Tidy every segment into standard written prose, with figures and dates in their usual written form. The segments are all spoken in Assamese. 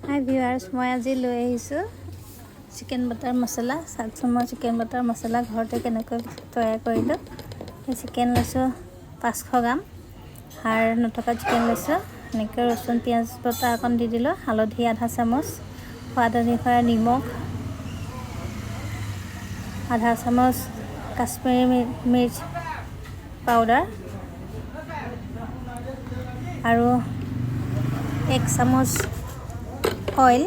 হাই ভিউৱাৰ্ছ, মই আজি লৈ আহিছোঁ চিকেন বাটাৰ মছলা। চাওকচোন মই চিকেন বাটাৰ মছলা ঘৰতে কেনেকৈ তৈয়াৰ কৰিলোঁ। সেই চিকেন লৈছোঁ 500 গ্ৰাম, হাড় নথকা চিকেন লৈছোঁ। এনেকৈ ৰচুন পিঁয়াজ বটা অকণ দি দিলোঁ, হালধি আধা চামুচ, সোৱাদ অনুসাৰে নিমখ, আধা চামুচ কাশ্মীৰী মিৰ্চ পাউডাৰ আৰু 1 চামুচ অইল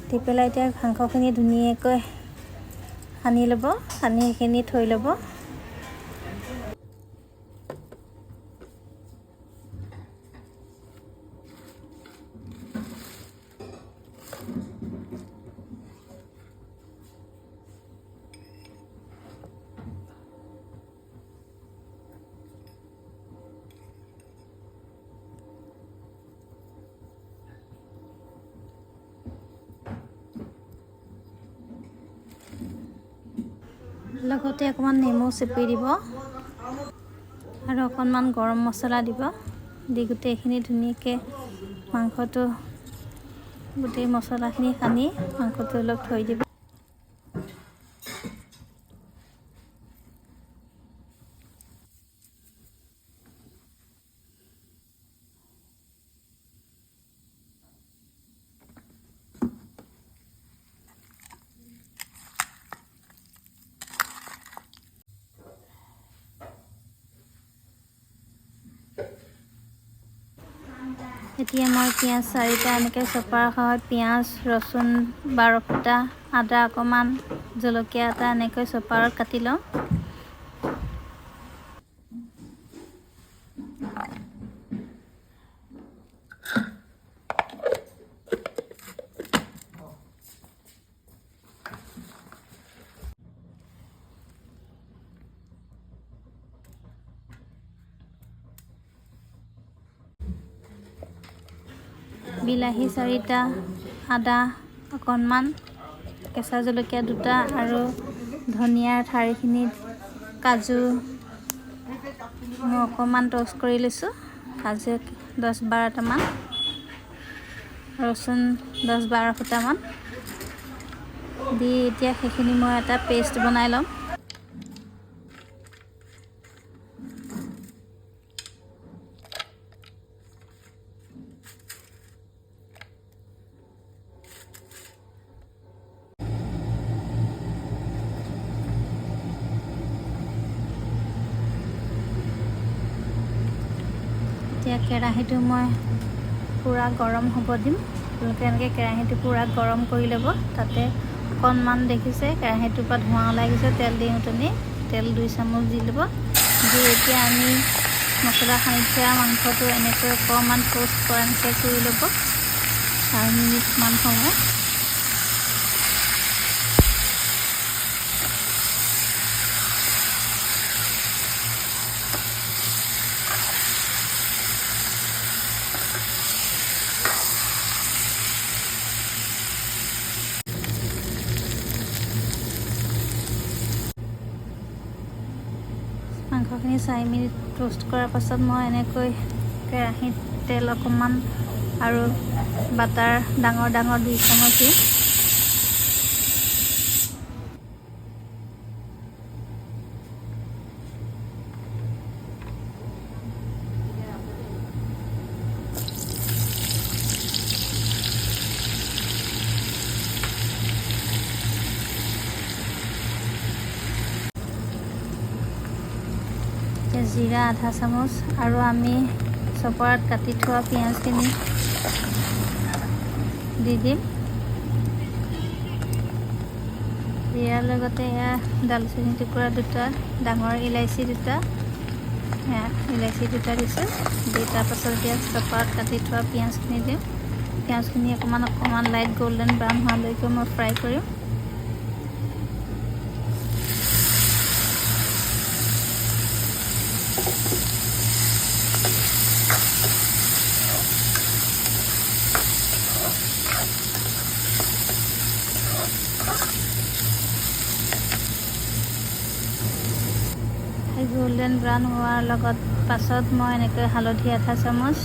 দি পেলাই এতিয়া মাংসখিনি ধুনীয়াকৈ সানি ল'ব। সানি সেইখিনি থৈ ল'ব। লগতে অকণমান নেমু চেপি দিব আৰু অকণমান গৰম মছলা দিব। দি গোটেইখিনি ধুনীয়াকৈ মাংসটো গোটেই মছলাখিনি সানি মাংসটো অলপ থৈ দিব। এতিয়া মই পিঁয়াজ 4টা এনেকৈ চপাৰ সহায়ত পিঁয়াজ, ৰচুন 12 ফুটা, আদা অকণমান, জলকীয়া এটা এনেকৈ চপাৰত কাটি লওঁ। বিলাহী 4টা, আদা অকণমান, কেঁচা জলকীয়া 2টা আৰু ধনিয়াৰ ঠাৰিখিনিত কাজু মই অকণমান ট'ষ্ট কৰি লৈছোঁ। কাজু 10-12টামান, ৰচুন 10-12 ফুটামান দি এতিয়া সেইখিনি মই এটা পেষ্ট বনাই ল'ম। এতিয়া কেৰাহীটো মই পূৰা গৰম হ'ব দিম। আপোনালোকে এনেকৈ কেৰাহীটো পূৰা গৰম কৰি ল'ব। তাতে অকণমান দেখিছে কেৰাহীটোৰ পৰা ধোঁৱা ওলাই গৈছে। তেল দিওঁতেনে তেল 2 চামুচ দি ল'ব। দি এতিয়া আমি মছলা সানি থোৱা মাংসটো এনেকৈ অকণমান ট'ষ্ট কৰা এনেকৈ কৰি ল'ব 4 মিনিটমান সময়। মাংসখিনি 4 মিনিট ট'ষ্ট কৰাৰ পাছত মই এনেকৈ কেৰাহীত তেল অকণমান আৰু বাটাৰ ডাঙৰ 2 চামুচ দিম। জিৰা আধা চামুচ আৰু আমি চপৰাত কাটি থোৱা পিঁয়াজখিনি দি দিম। জিৰাৰ লগতে এয়া দালচেনি টুকুৰা 2টা, ডাঙৰ ইলাচি 2টা, ইলাচি 2টা দিছোঁ। দি তাৰপাছত এতিয়া চপৰাত কাটি থোৱা পিঁয়াজখিনি দিম। পিঁয়াজখিনি অকণমান লাইট গল্ডেন ব্ৰাউন হোৱালৈকে মই ফ্ৰাই কৰিম। গোল্ডেন ব্ৰাউন হোৱাৰ লগত পাছত মই এনেকৈ হালধি আধা চামুচ,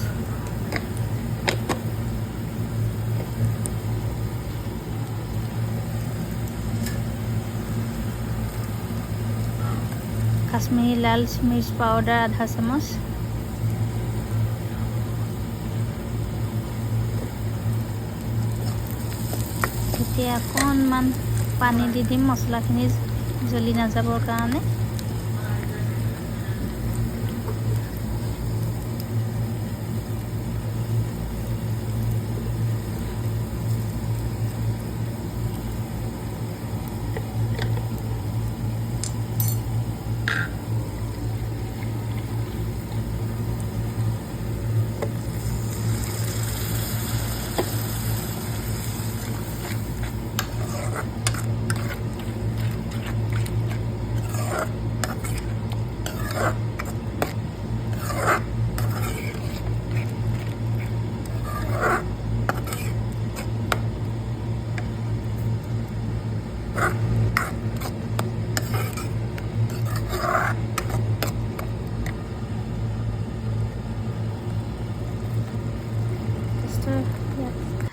কাশ্মীৰী লাল মিৰ্চ পাউডাৰ আধা চামুচ, এতিয়া অকণমান পানী দি দিম মছলাখিনি জ্বলি নাযাবৰ কাৰণে।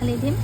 ঢালি দিম।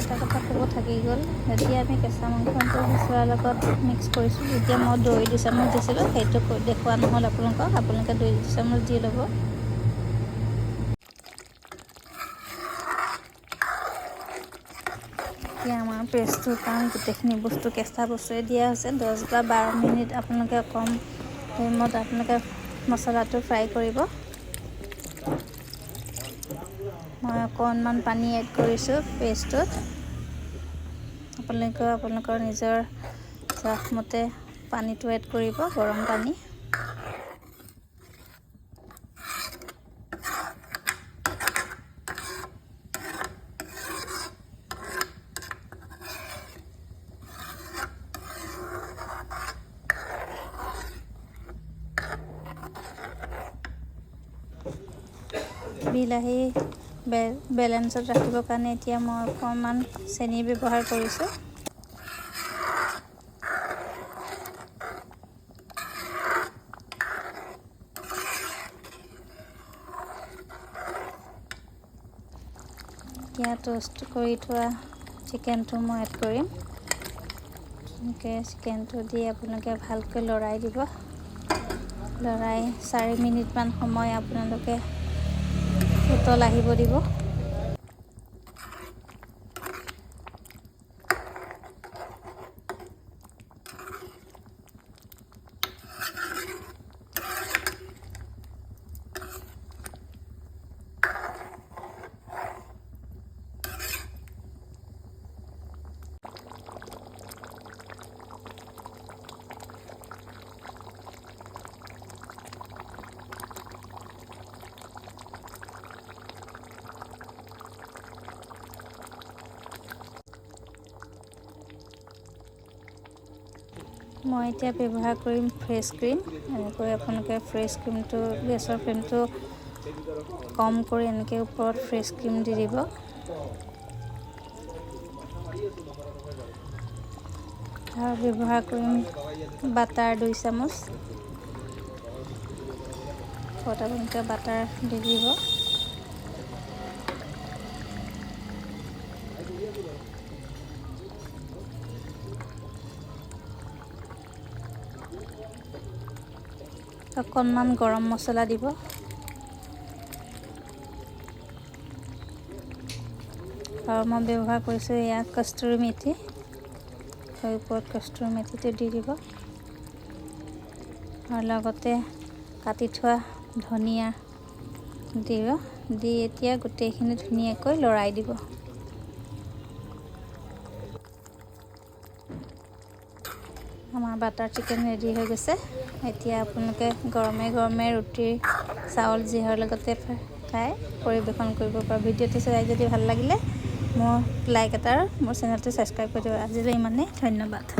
এটা কথা ক'ব থাকি গ'ল, এতিয়া আমি কেঁচা মাংসটো মছলাৰ লগত মিক্স কৰিছোঁ। এতিয়া মই দৈ 2 চামুচ দিছিলোঁ, সেইটো দেখুওৱা নহ'ল আপোনালোকক, আপোনালোকে দৈ 2 চামুচ দি ল'ব। এতিয়া আমাৰ পেষ্টটোৰ কাৰণ গোটেইখিনি বস্তু কেঁচা বস্তুৱে দিয়া হৈছে। 10 বা 12 মিনিট আপোনালোকে কম টাইমত আপোনালোকে মছলাটো ফ্ৰাই কৰিব। মই অকণমান পানী এড কৰিছোঁ পেষ্টটোত। আপোনালোকৰ নিজৰ জোখমতে পানীটো এড কৰিব, গৰম পানী। বিলাহী বেলেঞ্চত ৰাখিবৰ কাৰণে এতিয়া মই অকণমান চেনি ব্যৱহাৰ কৰিছোঁ। এতিয়া ট'ষ্ট কৰি থোৱা চিকেনটো মই এড কৰিম। তেনেকৈ চিকেনটো দি আপোনালোকে ভালকৈ লৰাই দিব। লৰাই 4 মিনিটমান সময় আপোনালোকে উতল আহিব দিব। মই এতিয়া ব্যৱহাৰ কৰিম ফ্ৰেছ ক্ৰীম। এনেকৈ আপোনালোকে ফ্ৰেছ ক্ৰীমটো গেছৰ ফ্লেমটো কম কৰি এনেকৈ ওপৰত ফ্ৰেছ ক্ৰীম দি দিব। আৰু ব্যৱহাৰ কৰিম বাটাৰ 2 চামুচ। আপোনালোকে বাটাৰ দি দিব। অকণমান গৰম মছলা দিব। আৰু মই ব্যৱহাৰ কৰিছোঁ এয়া কষ্টুৰি মেথি। ওপৰত কষ্টুৰি মেথিটো দি দিব। আৰু লগতে কাটি থোৱা ধনিয়া দিব। দি এতিয়া গোটেইখিনি ধুনীয়াকৈ লৰাই দিব। আমাৰ বাটাৰ চিকেন ৰেডি হৈ গৈছে। এতিয়া আপোনালোকে গৰমে গৰমে ৰুটিৰ চাউল যিহৰ লগতে খাই পৰিৱেশন কৰিব পাৰে। ভিডিঅ'টো চাই যদি ভাল লাগিলে মোৰ লাইক এটা আৰু মোৰ চেনেলটো ছাবস্ক্ৰাইব কৰি দিব। আজিলৈ ইমানেই, ধন্যবাদ।